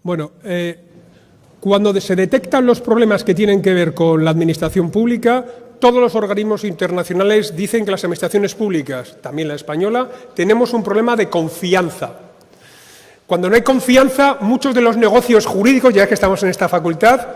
Bueno, cuando se detectan los problemas que tienen que ver con la administración pública, todos los organismos internacionales dicen que las administraciones públicas, también la española, tenemos un problema de confianza. Cuando no hay confianza, muchos de los negocios jurídicos, ya que estamos en esta facultad,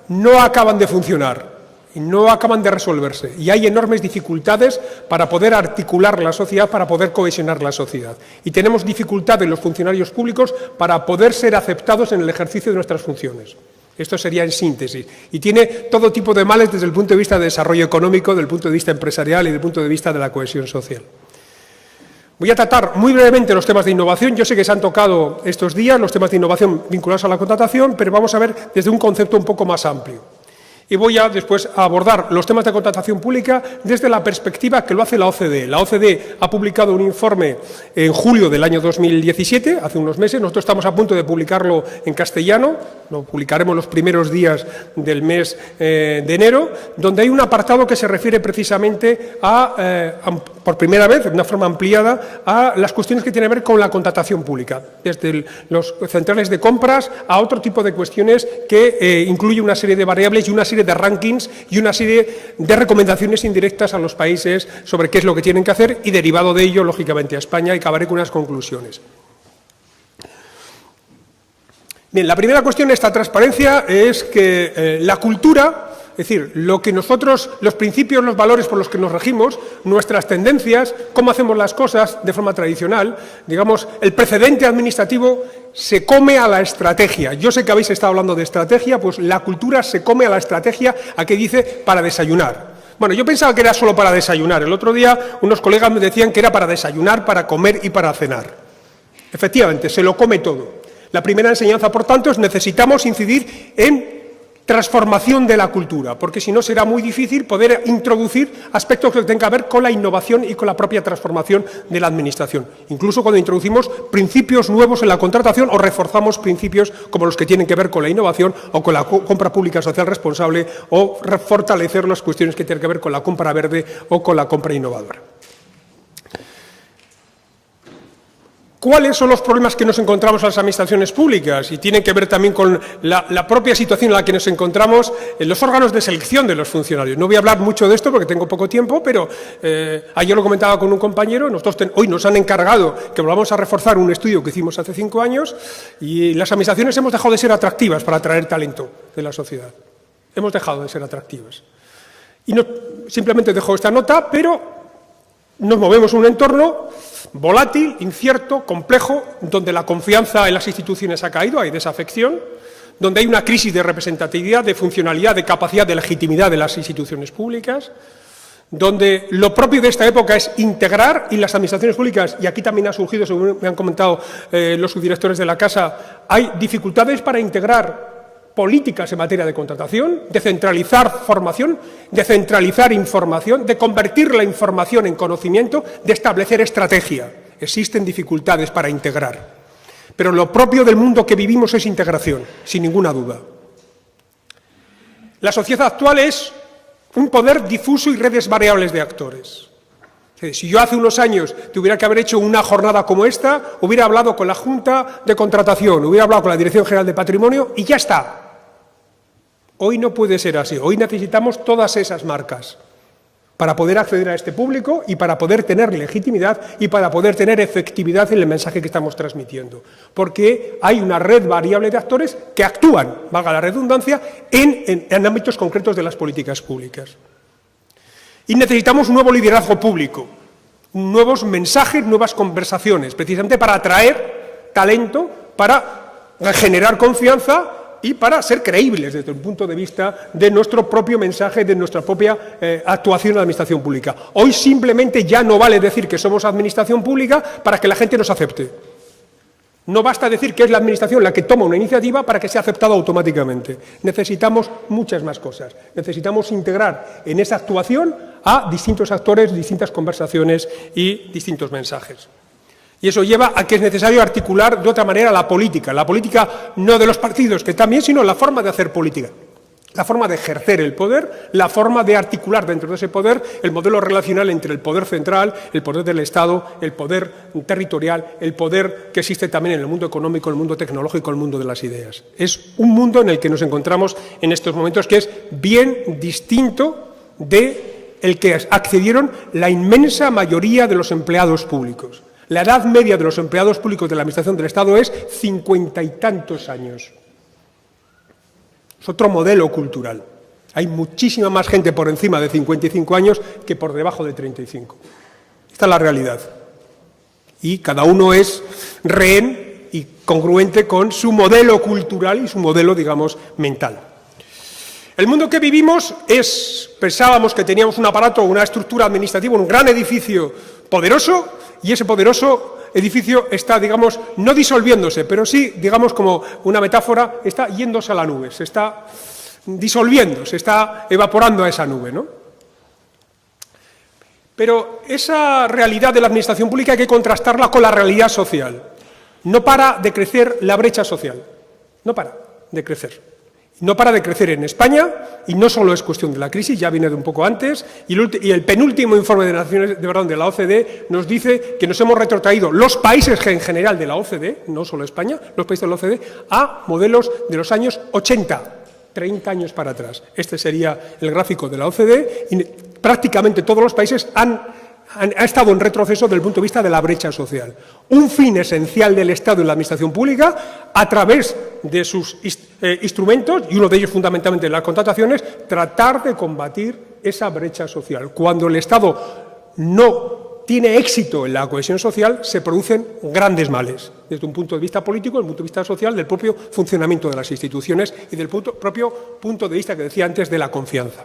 no acaban de funcionar y no acaban de resolverse. Y hay enormes dificultades para poder articular la sociedad, para poder cohesionar la sociedad. Y tenemos dificultades los funcionarios públicos para poder ser aceptados en el ejercicio de nuestras funciones. Esto sería en síntesis. Y tiene todo tipo de males desde el punto de vista de desarrollo económico, desde el punto de vista empresarial y desde el punto de vista de la cohesión social. Voy a tratar muy brevemente los temas de innovación. Yo sé que se han tocado estos días los temas de innovación vinculados a la contratación, pero vamos a ver desde un concepto un poco más amplio. Y voy a después a abordar los temas de contratación pública desde la perspectiva que lo hace la OCDE. La OCDE ha publicado un informe en julio del año 2017, hace unos meses. Nosotros estamos a punto de publicarlo en castellano, lo publicaremos los primeros días del mes de enero, donde hay un apartado que se refiere precisamente por primera vez, de una forma ampliada, a las cuestiones que tienen que ver con la contratación pública, desde los centrales de compras a otro tipo de cuestiones que incluye una serie de variables y una serie de rankings y una serie de recomendaciones indirectas a los países sobre qué es lo que tienen que hacer y, derivado de ello, lógicamente, a España, y acabaré con unas conclusiones. Bien, la primera cuestión de esta transparencia es que la cultura, es decir, lo que nosotros, los principios, los valores por los que nos regimos, nuestras tendencias, cómo hacemos las cosas de forma tradicional, digamos, el precedente administrativo se come a la estrategia. Yo sé que habéis estado hablando de estrategia, pues la cultura se come a la estrategia, a que dice para desayunar. Bueno, yo pensaba que era solo para desayunar. El otro día unos colegas me decían que era para desayunar, para comer y para cenar. Efectivamente, se lo come todo. La primera enseñanza, por tanto, es necesitamos incidir en transformación de la cultura, porque si no será muy difícil poder introducir aspectos que tengan que ver con la innovación y con la propia transformación de la administración. Incluso cuando introducimos principios nuevos en la contratación o reforzamos principios como los que tienen que ver con la innovación o con la compra pública social responsable o fortalecer las cuestiones que tienen que ver con la compra verde o con la compra innovadora. ¿Cuáles son los problemas que nos encontramos en las administraciones públicas? Y tienen que ver también con la propia situación en la que nos encontramos en los órganos de selección de los funcionarios. No voy a hablar mucho de esto porque tengo poco tiempo, pero ayer lo comentaba con un compañero. Nosotros hoy nos han encargado que volvamos a reforzar un estudio que hicimos hace 5 años y las administraciones hemos dejado de ser atractivas para atraer talento de la sociedad. Hemos dejado de ser atractivas. Y no, simplemente dejo esta nota, pero nos movemos en un entorno volátil, incierto, complejo, donde la confianza en las instituciones ha caído, hay desafección, donde hay una crisis de representatividad, de funcionalidad, de capacidad, de legitimidad de las instituciones públicas, donde lo propio de esta época es integrar, y las administraciones públicas, y aquí también ha surgido, según me han comentado los subdirectores de la Casa, hay dificultades para integrar políticas en materia de contratación, de centralizar formación, de centralizar información, de convertir la información en conocimiento, de establecer estrategia. Existen dificultades para integrar. Pero lo propio del mundo que vivimos es integración, sin ninguna duda. La sociedad actual es un poder difuso y redes variables de actores. Si yo hace unos años tuviera que haber hecho una jornada como esta, hubiera hablado con la Junta de Contratación, hubiera hablado con la Dirección General de Patrimonio y ya está. Hoy no puede ser así. Hoy necesitamos todas esas marcas para poder acceder a este público y para poder tener legitimidad y para poder tener efectividad en el mensaje que estamos transmitiendo. Porque hay una red variable de actores que actúan, valga la redundancia, en ámbitos concretos de las políticas públicas. Y necesitamos un nuevo liderazgo público, nuevos mensajes, nuevas conversaciones, precisamente para atraer talento, para generar confianza y para ser creíbles desde el punto de vista de nuestro propio mensaje, de nuestra propia actuación en la administración pública. Hoy simplemente ya no vale decir que somos administración pública para que la gente nos acepte. No basta decir que es la administración la que toma una iniciativa para que sea aceptada automáticamente. Necesitamos muchas más cosas. Necesitamos integrar en esa actuación a distintos actores, distintas conversaciones y distintos mensajes. Y eso lleva a que es necesario articular de otra manera la política no de los partidos, que también, sino la forma de hacer política. la forma de ejercer el poder, la forma de articular dentro de ese poder el modelo relacional entre el poder central, el poder del Estado, el poder territorial, el poder que existe también en el mundo económico, el mundo tecnológico, el mundo de las ideas. Es un mundo en el que nos encontramos en estos momentos que es bien distinto de el que accedieron la inmensa mayoría de los empleados públicos. La edad media de los empleados públicos de la Administración del Estado es 50 y tantos años. Es otro modelo cultural. Hay muchísima más gente por encima de 55 años que por debajo de 35. Esta es la realidad. Y cada uno es rehén y congruente con su modelo cultural y su modelo, digamos, mental. El mundo que vivimos pensábamos que teníamos un aparato, una estructura administrativa, un gran edificio poderoso, y ese poderoso edificio está, digamos, no disolviéndose, pero sí, digamos, como una metáfora, está yéndose a la nube, se está disolviendo, se está evaporando a esa nube, ¿no? Pero esa realidad de la administración pública hay que contrastarla con la realidad social. No para de crecer la brecha social, no para de crecer. No para de crecer en España, y no solo es cuestión de la crisis, ya viene de un poco antes, y el penúltimo informe de la OCDE nos dice que nos hemos retrotraído los países en general de la OCDE, no solo España, los países de la OCDE, a modelos de los años 80, 30 años para atrás. Este sería el gráfico de la OCDE, y prácticamente todos los países han estado en retroceso desde el punto de vista de la brecha social. Un fin esencial del Estado y la Administración pública, a través de sus instrumentos, y uno de ellos fundamentalmente las contrataciones, tratar de combatir esa brecha social. Cuando el Estado no tiene éxito en la cohesión social, se producen grandes males, desde un punto de vista político, desde un punto de vista social, del propio funcionamiento de las instituciones y del propio punto de vista que decía antes de la confianza.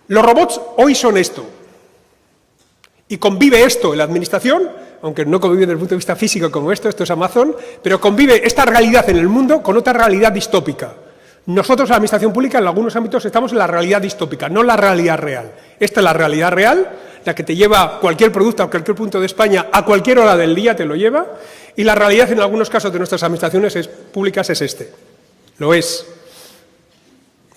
Los robots hoy son esto, y convive esto en la administración, aunque no convive desde el punto de vista físico como esto es Amazon, pero convive esta realidad en el mundo con otra realidad distópica. Nosotros, la administración pública, en algunos ámbitos estamos en la realidad distópica, no la realidad real. Esta es la realidad real, la que te lleva cualquier producto a cualquier punto de España, a cualquier hora del día te lo lleva, y la realidad en algunos casos de nuestras administraciones públicas es este. Lo es.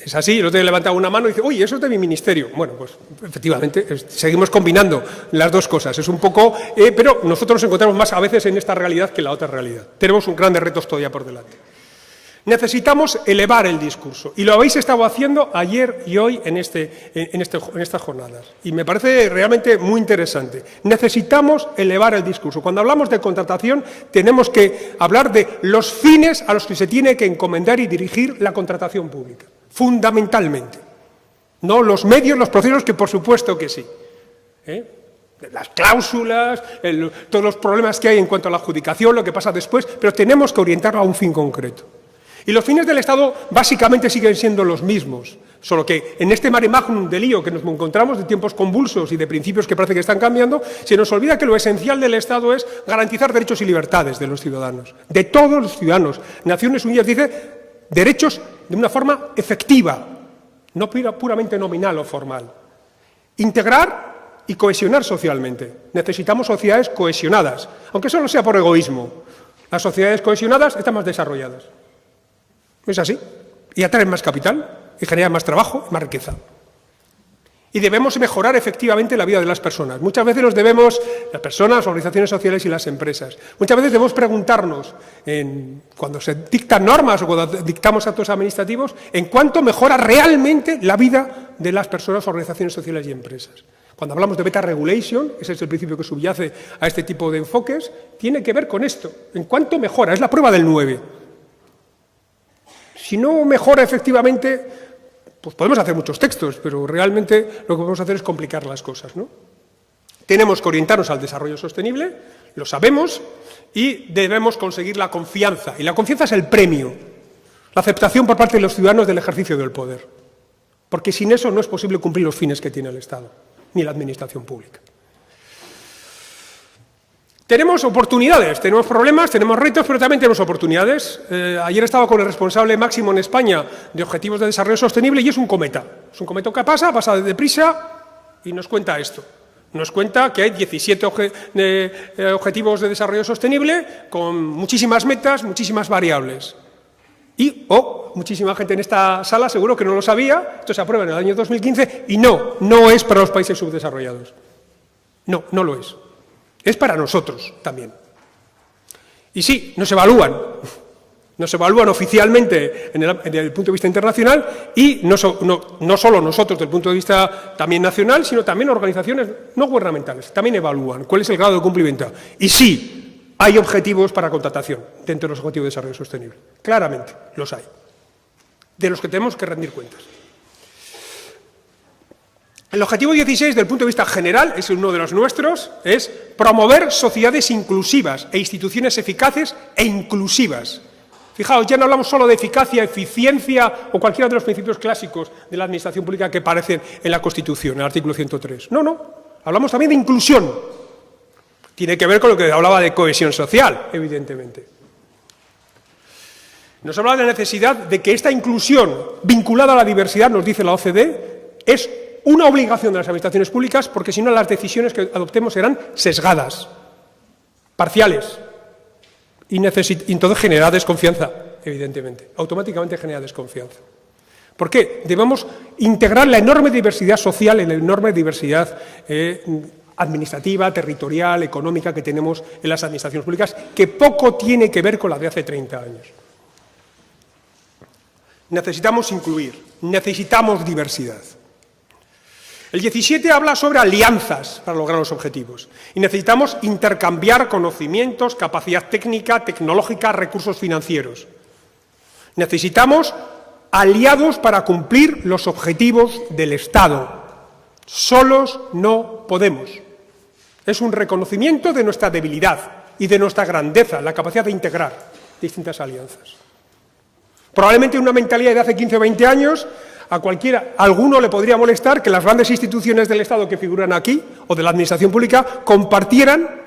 Es así, el otro día levantaba una mano y dice, uy, eso es de mi ministerio. Bueno, pues efectivamente, seguimos combinando las dos cosas. Es un poco, pero nosotros nos encontramos más a veces en esta realidad que en la otra realidad. Tenemos grandes retos todavía por delante. Necesitamos elevar el discurso, y lo habéis estado haciendo ayer y hoy en estas jornadas. Y me parece realmente muy interesante. Necesitamos elevar el discurso. Cuando hablamos de contratación, tenemos que hablar de los fines a los que se tiene que encomendar y dirigir la contratación pública. Fundamentalmente. No los medios, los procesos, que por supuesto que sí. Las cláusulas, todos los problemas que hay en cuanto a la adjudicación, lo que pasa después, pero tenemos que orientarlo a un fin concreto. Y los fines del Estado básicamente siguen siendo los mismos, solo que en este mare magnum de lío que nos encontramos, de tiempos convulsos y de principios que parece que están cambiando, se nos olvida que lo esencial del Estado es garantizar derechos y libertades de los ciudadanos, de todos los ciudadanos. Naciones Unidas dice derechos de una forma efectiva, no puramente nominal o formal. Integrar y cohesionar socialmente. Necesitamos sociedades cohesionadas, aunque solo sea por egoísmo. Las sociedades cohesionadas están más desarrolladas. Es así. Y atraen más capital, y generan más trabajo y más riqueza. Y debemos mejorar efectivamente la vida de las personas. Muchas veces nos debemos, las personas, las organizaciones sociales y las empresas, muchas veces debemos preguntarnos, cuando se dictan normas o cuando dictamos actos administrativos, en cuánto mejora realmente la vida de las personas, organizaciones sociales y empresas. Cuando hablamos de beta regulation, ese es el principio que subyace a este tipo de enfoques, tiene que ver con esto, en cuánto mejora, es la prueba del 9. Si no mejora efectivamente, pues podemos hacer muchos textos, pero realmente lo que podemos hacer es complicar las cosas, ¿no? Tenemos que orientarnos al desarrollo sostenible, lo sabemos, y debemos conseguir la confianza. Y la confianza es el premio, la aceptación por parte de los ciudadanos del ejercicio del poder. Porque sin eso no es posible cumplir los fines que tiene el Estado, ni la administración pública. Tenemos oportunidades, tenemos problemas, tenemos retos, pero también tenemos oportunidades. Ayer estaba con el responsable máximo en España de Objetivos de Desarrollo Sostenible y es un cometa. Es un cometa que pasa deprisa y nos cuenta esto. Nos cuenta que hay 17 Objetivos de Desarrollo Sostenible con muchísimas metas, muchísimas variables. Muchísima gente en esta sala seguro que no lo sabía, esto se aprueba en el año 2015 y no es para los países subdesarrollados. No lo es. Es para nosotros también. Y sí, nos evalúan oficialmente en el punto de vista internacional y no solo nosotros desde el punto de vista también nacional, sino también organizaciones no gubernamentales, también evalúan cuál es el grado de cumplimiento. Y sí, hay objetivos para contratación dentro de los objetivos de desarrollo sostenible. Claramente, los hay, de los que tenemos que rendir cuentas. El objetivo 16, desde el punto de vista general, es uno de los nuestros, es promover sociedades inclusivas e instituciones eficaces e inclusivas. Fijaos, ya no hablamos solo de eficacia, eficiencia o cualquiera de los principios clásicos de la administración pública que aparecen en la Constitución, en el artículo 103. No, hablamos también de inclusión. Tiene que ver con lo que hablaba de cohesión social, evidentemente. Nos habla de la necesidad de que esta inclusión vinculada a la diversidad, nos dice la OCDE, es una obligación de las administraciones públicas porque si no las decisiones que adoptemos serán sesgadas, parciales, y entonces genera desconfianza, evidentemente, automáticamente genera desconfianza. ¿Por qué? Debemos integrar la enorme diversidad social y la enorme diversidad administrativa, territorial, económica que tenemos en las administraciones públicas, que poco tiene que ver con la de hace 30 años. Necesitamos incluir, necesitamos diversidad. El 17 habla sobre alianzas para lograr los objetivos y necesitamos intercambiar conocimientos, capacidad técnica, tecnológica, recursos financieros. Necesitamos aliados para cumplir los objetivos del Estado. Solos no podemos. Es un reconocimiento de nuestra debilidad y de nuestra grandeza, la capacidad de integrar distintas alianzas. Probablemente una mentalidad de hace 15 o 20 años, a alguno le podría molestar que las grandes instituciones del Estado que figuran aquí, o de la administración pública, compartieran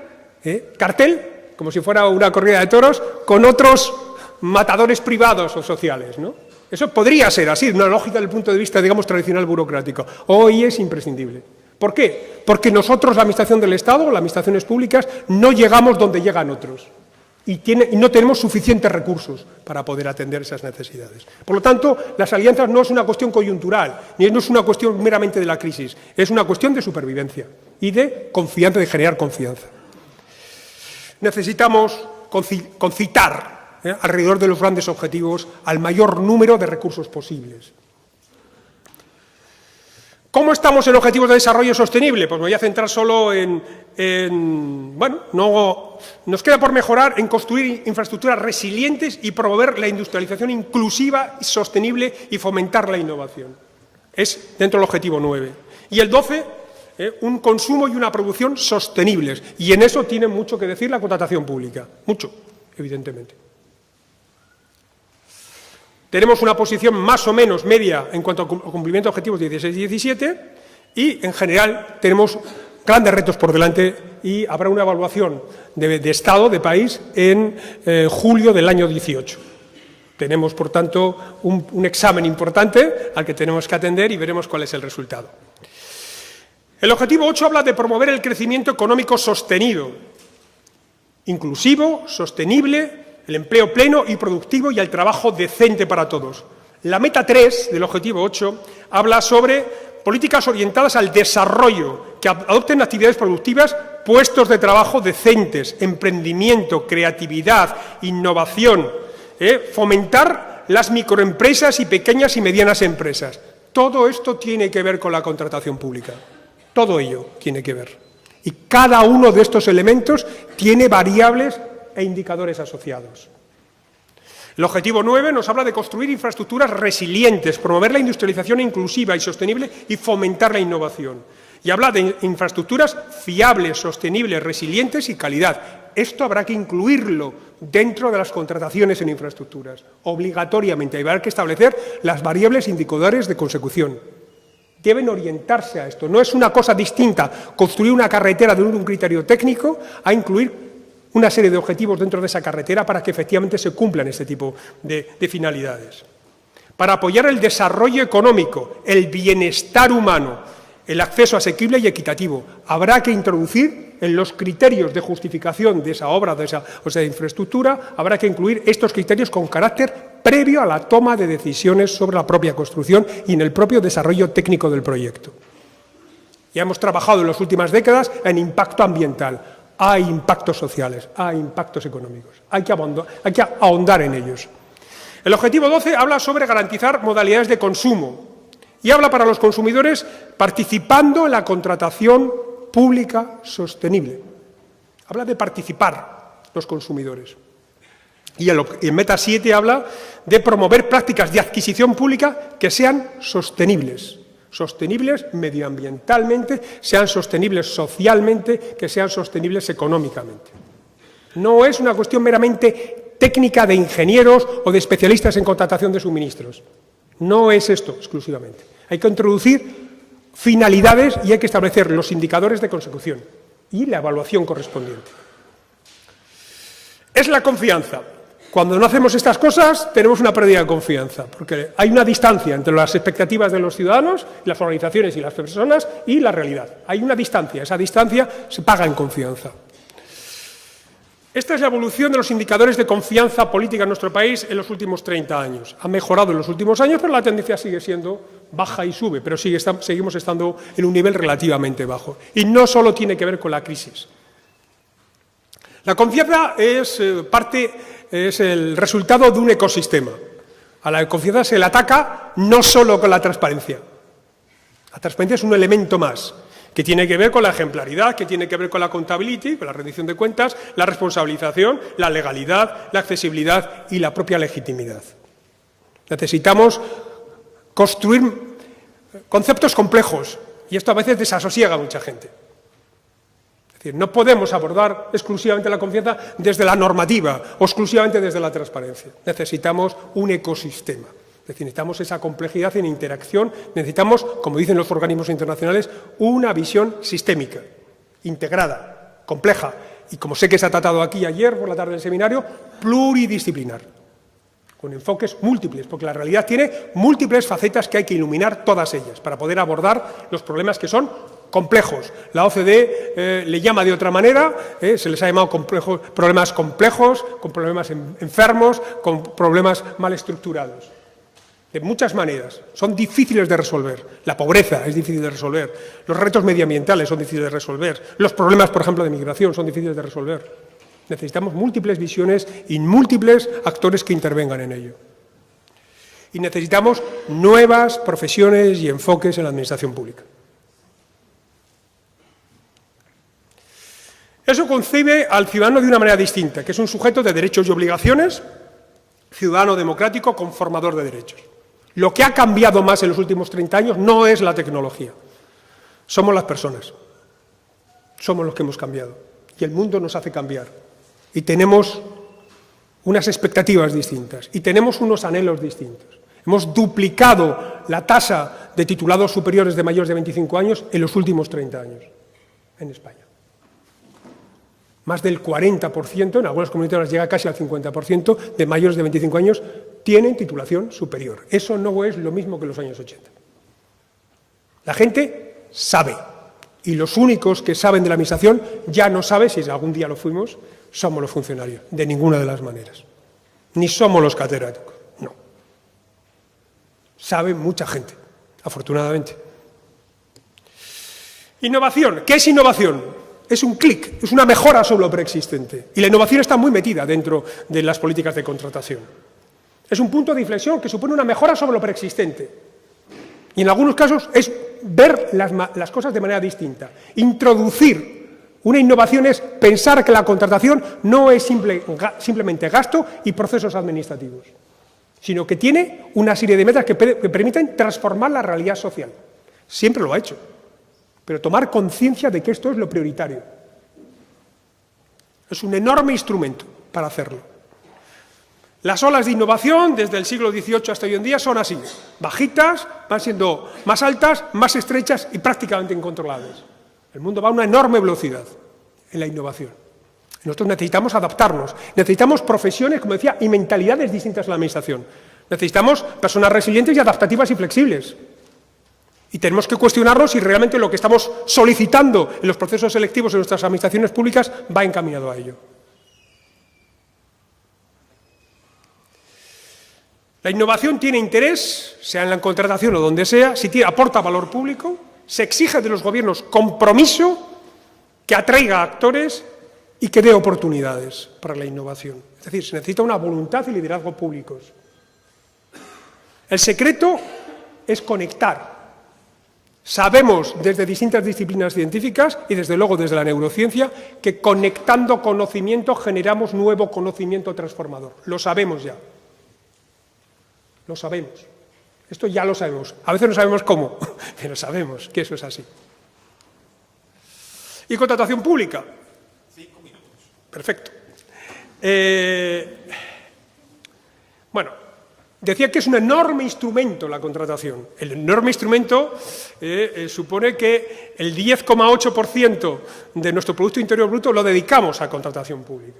cartel, como si fuera una corrida de toros, con otros matadores privados o sociales, ¿no? Eso podría ser así, una lógica desde el punto de vista, digamos, tradicional burocrático. Hoy es imprescindible. ¿Por qué? Porque nosotros, la administración del Estado, las administraciones públicas, no llegamos donde llegan otros. Y no tenemos suficientes recursos para poder atender esas necesidades. Por lo tanto, las alianzas no es una cuestión coyuntural, ni no es una cuestión meramente de la crisis, es una cuestión de supervivencia y de confianza, de generar confianza. Necesitamos concitar alrededor de los grandes objetivos al mayor número de recursos posibles. ¿Cómo estamos en objetivos de desarrollo sostenible? Pues me voy a centrar solo nos queda por mejorar en construir infraestructuras resilientes y promover la industrialización inclusiva y sostenible y fomentar la innovación. Es dentro del objetivo 9. Y el 12, un consumo y una producción sostenibles. Y en eso tiene mucho que decir la contratación pública. Mucho, evidentemente. Tenemos una posición más o menos media en cuanto al cumplimiento de objetivos 16 y 17 y, en general, tenemos grandes retos por delante y habrá una evaluación de Estado, de país, en julio del año 18. Tenemos, por tanto, un examen importante al que tenemos que atender y veremos cuál es el resultado. El objetivo 8 habla de promover el crecimiento económico sostenido, inclusivo, sostenible, el empleo pleno y productivo y el trabajo decente para todos. La meta 3 del objetivo 8 habla sobre políticas orientadas al desarrollo, que adopten actividades productivas, puestos de trabajo decentes, emprendimiento, creatividad, innovación, fomentar las microempresas y pequeñas y medianas empresas. Todo esto tiene que ver con la contratación pública. Todo ello tiene que ver. Y cada uno de estos elementos tiene variables e indicadores asociados. El objetivo 9 nos habla de construir infraestructuras resilientes, promover la industrialización inclusiva y sostenible y fomentar la innovación. Y habla de infraestructuras fiables, sostenibles, resilientes y calidad. Esto habrá que incluirlo dentro de las contrataciones en infraestructuras, obligatoriamente. Habrá que establecer las variables indicadores de consecución. Deben orientarse a esto. No es una cosa distinta construir una carretera de un criterio técnico a incluir una serie de objetivos dentro de esa carretera para que efectivamente se cumplan este tipo de finalidades. Para apoyar el desarrollo económico, el bienestar humano, el acceso asequible y equitativo, habrá que introducir en los criterios de justificación de esa obra, de esa infraestructura, habrá que incluir estos criterios con carácter previo a la toma de decisiones sobre la propia construcción y en el propio desarrollo técnico del proyecto. Ya hemos trabajado en las últimas décadas en impacto ambiental. Hay impactos sociales, hay impactos económicos. Hay que ahondar en ellos. El objetivo 12 habla sobre garantizar modalidades de consumo y habla para los consumidores participando en la contratación pública sostenible. Habla de participar los consumidores. Y en Meta 7 habla de promover prácticas de adquisición pública que sean sostenibles. Sostenibles medioambientalmente, sean sostenibles socialmente, que sean sostenibles económicamente. No es una cuestión meramente técnica de ingenieros o de especialistas en contratación de suministros. No es esto exclusivamente. Hay que introducir finalidades y hay que establecer los indicadores de consecución y la evaluación correspondiente. Es la confianza. Cuando no hacemos estas cosas, tenemos una pérdida de confianza, porque hay una distancia entre las expectativas de los ciudadanos, las organizaciones y las personas y la realidad. Hay una distancia, esa distancia se paga en confianza. Esta es la evolución de los indicadores de confianza política en nuestro país en los últimos 30 años. Ha mejorado en los últimos años, pero la tendencia sigue siendo baja y sube, pero seguimos estando en un nivel relativamente bajo. Y no solo tiene que ver con la crisis. La confianza es el resultado de un ecosistema. A la confianza se le ataca no solo con la transparencia. La transparencia es un elemento más, que tiene que ver con la ejemplaridad, que tiene que ver con la accountability, con la rendición de cuentas, la responsabilización, la legalidad, la accesibilidad y la propia legitimidad. Necesitamos construir conceptos complejos y esto a veces desasosiega a mucha gente. Es decir, no podemos abordar exclusivamente la confianza desde la normativa o exclusivamente desde la transparencia. Necesitamos un ecosistema. Es decir, necesitamos esa complejidad en interacción, necesitamos, como dicen los organismos internacionales, una visión sistémica, integrada, compleja y, como sé que se ha tratado aquí ayer por la tarde del seminario, pluridisciplinar, con enfoques múltiples, porque la realidad tiene múltiples facetas que hay que iluminar todas ellas para poder abordar los problemas que son complejos. La OCDE le llama de otra manera, se les ha llamado problemas complejos, con problemas enfermos, con problemas mal estructurados. De muchas maneras, son difíciles de resolver. La pobreza es difícil de resolver, los retos medioambientales son difíciles de resolver, los problemas, por ejemplo, de migración son difíciles de resolver. Necesitamos múltiples visiones y múltiples actores que intervengan en ello. Y necesitamos nuevas profesiones y enfoques en la administración pública. Eso concibe al ciudadano de una manera distinta, que es un sujeto de derechos y obligaciones, ciudadano democrático, conformador de derechos. Lo que ha cambiado más en los últimos 30 años no es la tecnología, somos las personas, somos los que hemos cambiado y el mundo nos hace cambiar y tenemos unas expectativas distintas y tenemos unos anhelos distintos. Hemos duplicado la tasa de titulados superiores de mayores de 25 años en los últimos 30 años en España. Más del 40%, en algunas comunidades llega casi al 50%, de mayores de 25 años tienen titulación superior. Eso no es lo mismo que en los años 80. La gente sabe, y los únicos que saben de la administración ya no saben, si algún día lo fuimos, somos los funcionarios, de ninguna de las maneras. Ni somos los catedráticos, no. Sabe mucha gente, afortunadamente. Innovación. ¿Qué es innovación? Es un clic, es una mejora sobre lo preexistente. Y la innovación está muy metida dentro de las políticas de contratación. Es un punto de inflexión que supone una mejora sobre lo preexistente. Y en algunos casos es ver las cosas de manera distinta. Introducir una innovación es pensar que la contratación no es simplemente gasto y procesos administrativos, sino que tiene una serie de metas que permiten transformar la realidad social. Siempre lo ha hecho. Pero tomar conciencia de que esto es lo prioritario. Es un enorme instrumento para hacerlo. Las olas de innovación, desde el siglo XVIII hasta hoy en día, son así, bajitas, van siendo más altas, más estrechas y prácticamente incontrolables. El mundo va a una enorme velocidad en la innovación. Nosotros necesitamos adaptarnos, necesitamos profesiones, como decía, y mentalidades distintas en la administración. Necesitamos personas resilientes y adaptativas y flexibles. Y tenemos que cuestionarnos si realmente lo que estamos solicitando en los procesos selectivos en nuestras administraciones públicas va encaminado a ello. La innovación tiene interés, sea en la contratación o donde sea, si aporta valor público, se exige de los gobiernos compromiso que atraiga a actores y que dé oportunidades para la innovación. Es decir, se necesita una voluntad y liderazgo públicos. El secreto es conectar. Sabemos desde distintas disciplinas científicas y desde luego desde la neurociencia que conectando conocimiento generamos nuevo conocimiento transformador. Lo sabemos ya. Lo sabemos. Esto ya lo sabemos. A veces no sabemos cómo, pero sabemos que eso es así. ¿Y contratación pública? 5 minutos. Perfecto. Bueno, decía que es un enorme instrumento la contratación. El enorme instrumento supone que el 10,8% de nuestro Producto Interior Bruto lo dedicamos a contratación pública.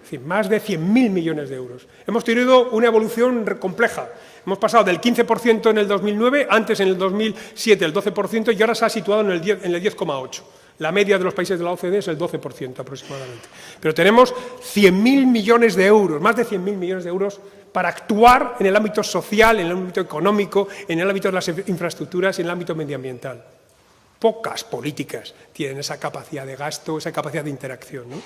Es decir, más de 100.000 millones de euros. Hemos tenido una evolución compleja. Hemos pasado del 15% en el 2009, antes en el 2007 el 12% y ahora se ha situado en el 10,8%. La media de los países de la OCDE es el 12% aproximadamente. Pero tenemos 100.000 millones de euros, más de 100.000 millones de euros para actuar en el ámbito social, en el ámbito económico, en el ámbito de las infraestructuras y en el ámbito medioambiental. Pocas políticas tienen esa capacidad de gasto, esa capacidad de interacción, ¿no?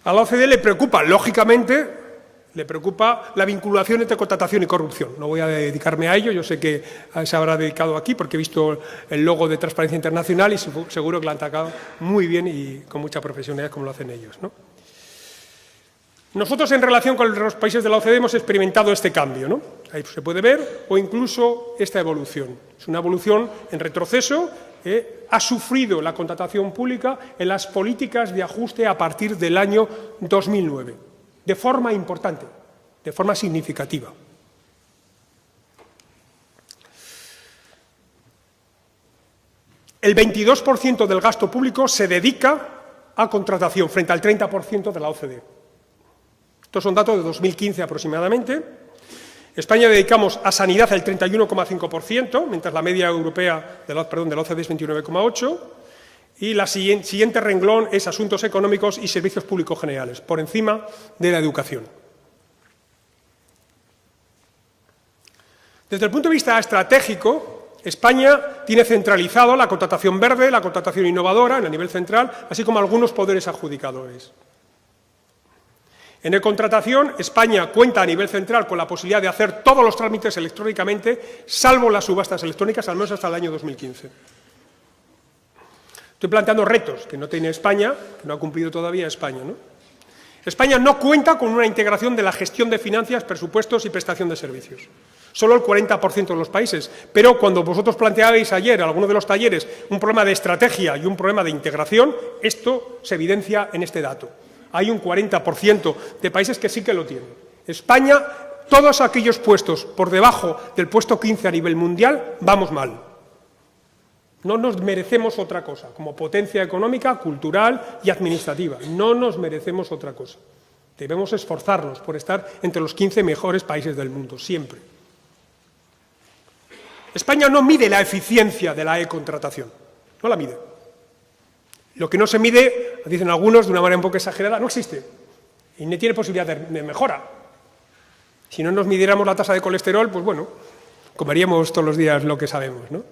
A la OCDE le preocupa, lógicamente, la vinculación entre contratación y corrupción. No voy a dedicarme a ello, yo sé que se habrá dedicado aquí porque he visto el logo de Transparencia Internacional y seguro que lo han atacado muy bien y con mucha profesionalidad como lo hacen ellos, ¿no? Nosotros en relación con los países de la OCDE hemos experimentado este cambio, ¿no? Ahí se puede ver, o incluso esta evolución. Es una evolución en retroceso. Ha sufrido la contratación pública en las políticas de ajuste a partir del año 2009, de forma importante, de forma significativa. El 22% del gasto público se dedica a contratación, frente al 30% de la OCDE. Estos son datos de 2015 aproximadamente. España dedicamos a sanidad el 31,5%, mientras la media europea de la OCDE es 29,8%, y la siguiente renglón es asuntos económicos y servicios públicos generales, por encima de la educación. Desde el punto de vista estratégico, España tiene centralizado la contratación verde, la contratación innovadora a nivel central, así como algunos poderes adjudicadores. En contratación, España cuenta a nivel central con la posibilidad de hacer todos los trámites electrónicamente, salvo las subastas electrónicas, al menos hasta el año 2015. Estoy planteando retos que no tiene España, que no ha cumplido todavía España, ¿no? España no cuenta con una integración de la gestión de finanzas, presupuestos y prestación de servicios. Solo el 40% de los países. Pero cuando vosotros planteabais ayer, en alguno de los talleres, un problema de estrategia y un problema de integración, esto se evidencia en este dato. Hay un 40% de países que sí que lo tienen. España, todos aquellos puestos por debajo del puesto 15 a nivel mundial, vamos mal. No nos merecemos otra cosa, como potencia económica, cultural y administrativa. No nos merecemos otra cosa. Debemos esforzarnos por estar entre los 15 mejores países del mundo, siempre. España no mide la eficiencia de la e-contratación, no la mide. Lo que no se mide, dicen algunos de una manera un poco exagerada, no existe y no tiene posibilidad de mejora. Si no nos midiéramos la tasa de colesterol, pues bueno, comeríamos todos los días lo que sabemos, ¿no?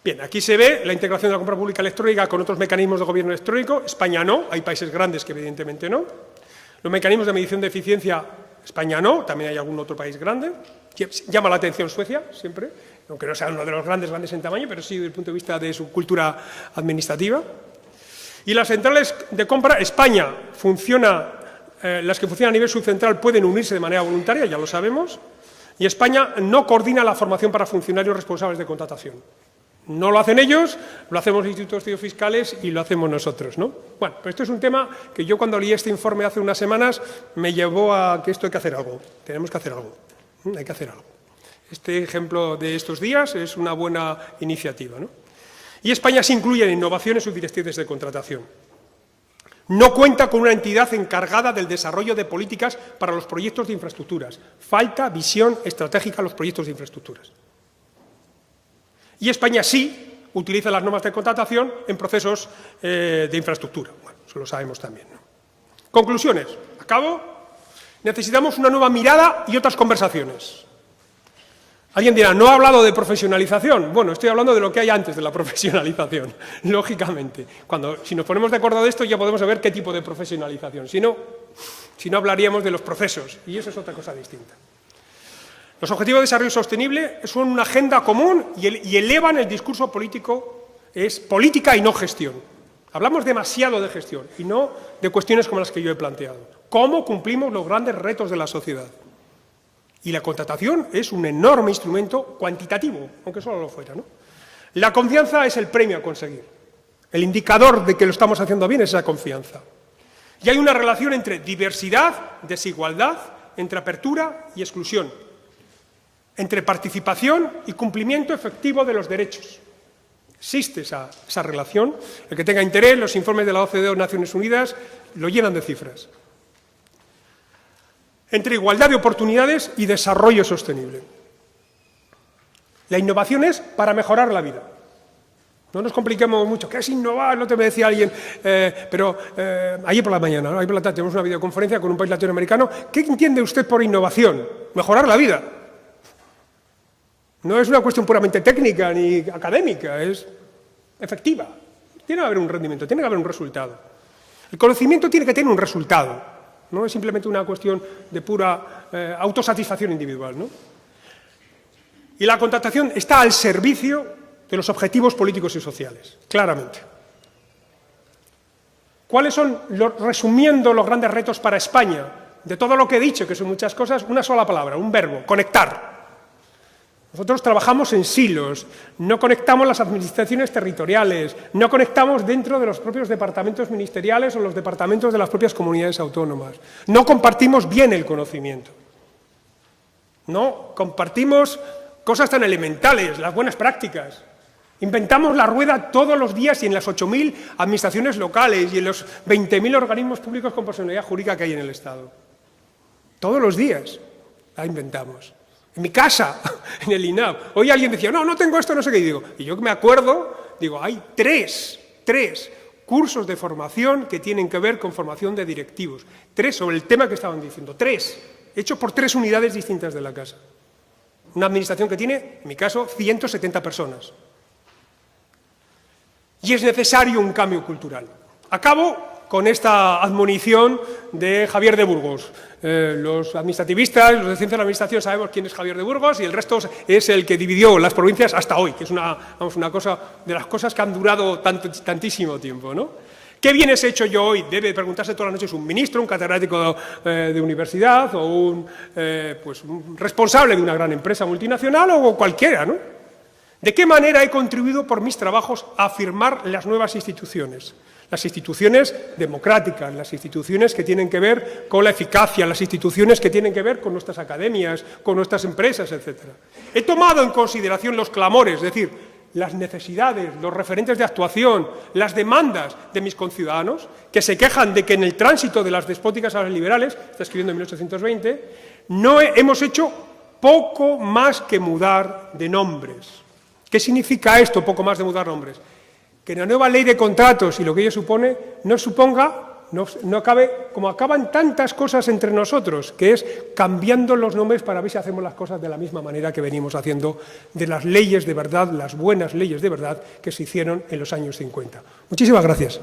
Bien, aquí se ve la integración de la compra pública electrónica con otros mecanismos de gobierno electrónico. España no, hay países grandes que evidentemente no. Los mecanismos de medición de eficiencia, España no, también hay algún otro país grande. Llama la atención Suecia, siempre, aunque no sea uno de los grandes en tamaño, pero sí desde el punto de vista de su cultura administrativa. Y las centrales de compra, España funciona, las que funcionan a nivel subcentral pueden unirse de manera voluntaria, ya lo sabemos, y España no coordina la formación para funcionarios responsables de contratación. No lo hacen ellos, lo hacemos los institutos de estudios fiscales y lo hacemos nosotros, ¿no? Bueno, pues esto es un tema que yo cuando leí este informe hace unas semanas me llevó a que esto hay que hacer algo, tenemos que hacer algo, hay que hacer algo. Este ejemplo de estos días es una buena iniciativa, ¿no? Y España se incluye en innovación en sus directrices de contratación. No cuenta con una entidad encargada del desarrollo de políticas para los proyectos de infraestructuras. Falta visión estratégica a los proyectos de infraestructuras. Y España sí utiliza las normas de contratación en procesos de infraestructura. Bueno, eso lo sabemos también, ¿no? Conclusiones. Acabo. Necesitamos una nueva mirada y otras conversaciones. Alguien dirá, no ha hablado de profesionalización. Bueno, estoy hablando de lo que hay antes de la profesionalización, lógicamente. Si nos ponemos de acuerdo de esto, ya podemos saber qué tipo de profesionalización. Si no hablaríamos de los procesos, y eso es otra cosa distinta. Los Objetivos de Desarrollo Sostenible son una agenda común y elevan el discurso político, es política y no gestión. Hablamos demasiado de gestión y no de cuestiones como las que yo he planteado. ¿Cómo cumplimos los grandes retos de la sociedad? Y la contratación es un enorme instrumento cuantitativo, aunque solo lo fuera, ¿no? La confianza es el premio a conseguir. El indicador de que lo estamos haciendo bien es esa confianza. Y hay una relación entre diversidad, desigualdad, entre apertura y exclusión, entre participación y cumplimiento efectivo de los derechos. Existe esa relación. El que tenga interés, los informes de la OCDE o Naciones Unidas lo llenan de cifras. Entre igualdad de oportunidades y desarrollo sostenible. La innovación es para mejorar la vida. No nos compliquemos mucho. ¿Qué es innovar? No te me decía alguien, ayer por la mañana, ¿no? Ayer por la tarde tenemos una videoconferencia con un país latinoamericano. ¿Qué entiende usted por innovación? Mejorar la vida. No es una cuestión puramente técnica ni académica, es efectiva. Tiene que haber un rendimiento, tiene que haber un resultado. El conocimiento tiene que tener un resultado, no es simplemente una cuestión de pura autosatisfacción individual, ¿no? Y la contratación está al servicio de los objetivos políticos y sociales, claramente. ¿Cuáles son, resumiendo los grandes retos para España? De todo lo que he dicho, que son muchas cosas, una sola palabra, un verbo, conectar. Nosotros trabajamos en silos, no conectamos las administraciones territoriales, no conectamos dentro de los propios departamentos ministeriales o los departamentos de las propias comunidades autónomas. No compartimos bien el conocimiento. No compartimos cosas tan elementales, las buenas prácticas. Inventamos la rueda todos los días y en las 8.000 administraciones locales y en los 20.000 organismos públicos con personalidad jurídica que hay en el Estado. Todos los días la inventamos. En mi casa, en el INAP. Hoy alguien decía, no tengo esto, no sé qué. Y yo me acuerdo, hay tres cursos de formación que tienen que ver con formación de directivos. 3 sobre el tema que estaban diciendo. 3, hechos por 3 unidades distintas de la casa. Una administración que tiene, en mi caso, 170 personas. Y es necesario un cambio cultural. Acabo con esta admonición de Javier de Burgos. Los administrativistas, los de ciencia de la administración sabemos quién es Javier de Burgos y el resto es el que dividió las provincias hasta hoy, que es una cosa de las cosas que han durado tantísimo tiempo, ¿no? ¿Qué bienes he hecho yo hoy? Debe preguntarse todas las noches un ministro, un catedrático de universidad o un responsable de una gran empresa multinacional o cualquiera, ¿no? ¿De qué manera he contribuido por mis trabajos a afirmar las nuevas instituciones? Las instituciones democráticas, las instituciones que tienen que ver con la eficacia, las instituciones que tienen que ver con nuestras academias, con nuestras empresas, etc. He tomado en consideración los clamores, es decir, las necesidades, los referentes de actuación, las demandas de mis conciudadanos, que se quejan de que en el tránsito de las despóticas a las liberales, está escribiendo en 1820, hemos hecho poco más que mudar de nombres. ¿Qué significa esto, poco más de mudar nombres? Que la nueva ley de contratos y lo que ello supone no acabe como acaban tantas cosas entre nosotros, que es cambiando los nombres para ver si hacemos las cosas de la misma manera que venimos haciendo de las leyes de verdad, las buenas leyes de verdad que se hicieron en los años 50. Muchísimas gracias.